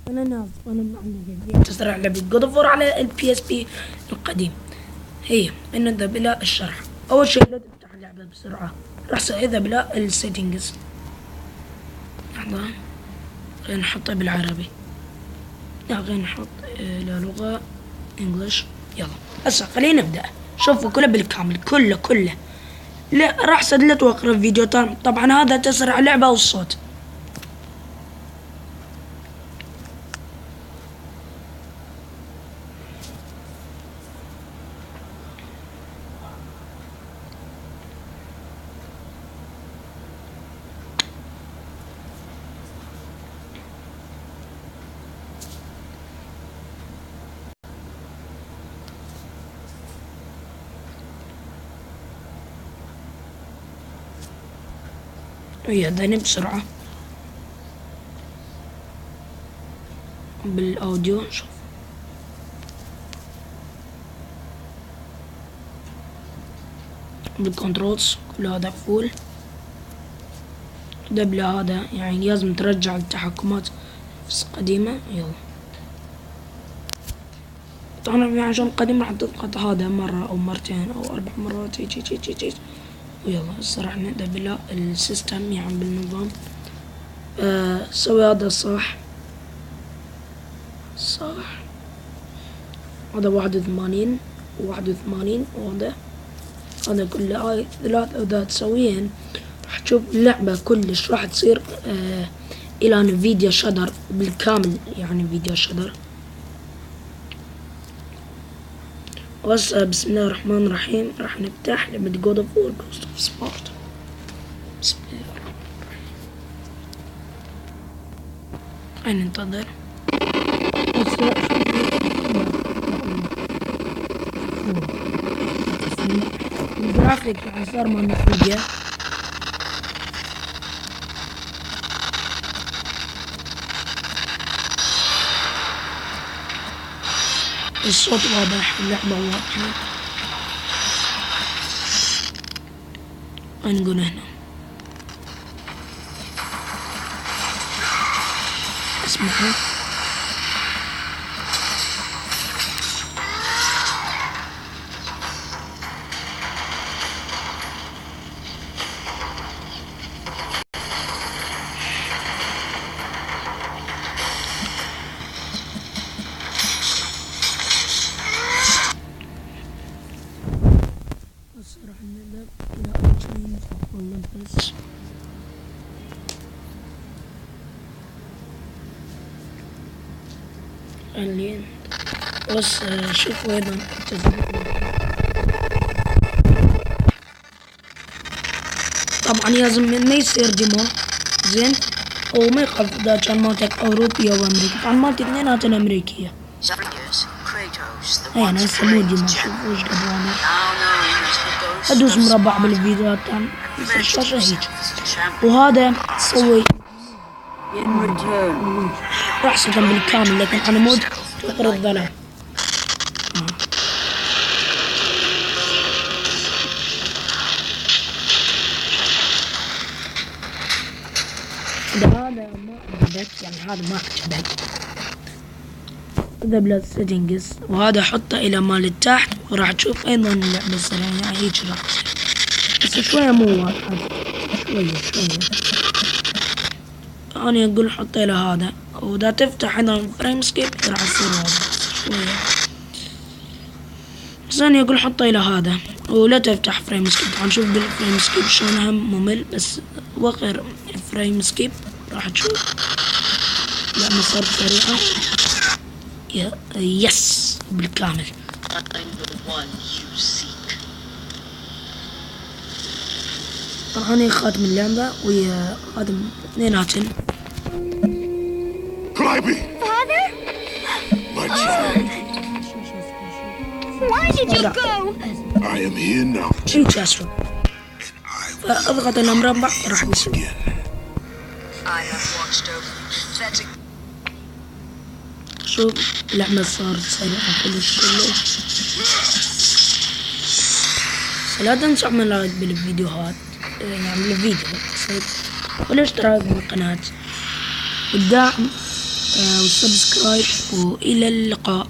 انا ناس انا معنا تسرع لعبة جود اوف وور على البي اس بي القديم. هي نذهب الى الشرح. اول شيء لا تفتح اللعبة بسرعة، راح اذهب الى السيتنجز. لحظة خلينا نحطها بالعربي، لا خلينا نحط الى لغة انجلش. يلا هسه خلينا نبدأ. شوفوا كله بالكامل، كله لا راح سدلت واقرا فيديو تاني. طبعا هذا تسرع لعبة والصوت. ويهداني بسرعة بالاوديو. شوف بالكنترولز كل هذا فول. دبل هذا يعني لازم ترجع التحكمات قديمة. يلا طبعا عشان قديم راح تضغط هذا مرة او مرتين او 4 مرات. هيجي ويلا هسه راح نبدأ بلا السيستم يعني بالنظام. سوي هذا صح هذا 81 وهذا كله هاي 3 إذا تسويهن راح تشوف اللعبة كلش راح تصير الى نفيديا شدر بالكامل، يعني فيديو شدر. وهسه بسم الله الرحمن الرحيم راح نفتح لعبة جود اوف وور جوست اوف سبارتا. بسم الله الرحمن ننتظر. الجرافيك يعني صار ما نفيديا. الصوت واضح، اللعبة واضحة. نقول هنا اسمعوا راح نذهب إلى change Olympus. اللي بس شوفوا أيضا طبعا لازم ما يصير ديمو زين وما يخالف إذا كان مالتك أوروبية أو أمريكي. طبعا مالتي اثنيناتن أمريكية. اي انا هسه مو ديمو. شوفوا ايش قبل انا ادوس مربع بالفيديوهات تاعنا الشاشة هيك. وهذا تسوي راح سكن بالكامل لكن انا مود فقر الظلام. هذا ما عجبك يعني هذا ما عجبك اذهب للسيتنجز وهذا حطه الى مال التحت وراح تشوف ايضا اللعبة السريعة هيك راح تصير بس شوية مو واضحة شوية. انا اقول حطه الى هذا واذا تفتح ايضا فريم سكيب راح يصير واضح شوية. بس انا اقول حطه الى هذا ولا تفتح فريم سكيب. نشوف بالفريم سكيب شلون هم ممل بس وغير فريم سكيب راح تشوف لما صارت سريعة. يس بالكامل. طبعا هني خاتم اللعبة ويا خاتم اثنيناتن. Crybaby! Father? My child, Why did you go? I am here now. هيك اسفل فاضغط المربع راح يصير. I have watched over you pathetic. شوف اللعبة صارت سريعة كلش. لا تنسوا اعمل لايك بالفيديوهات يعني بالفيديو والاشتراك بالقناة والدعم والسبسكرايب، وإلى اللقاء.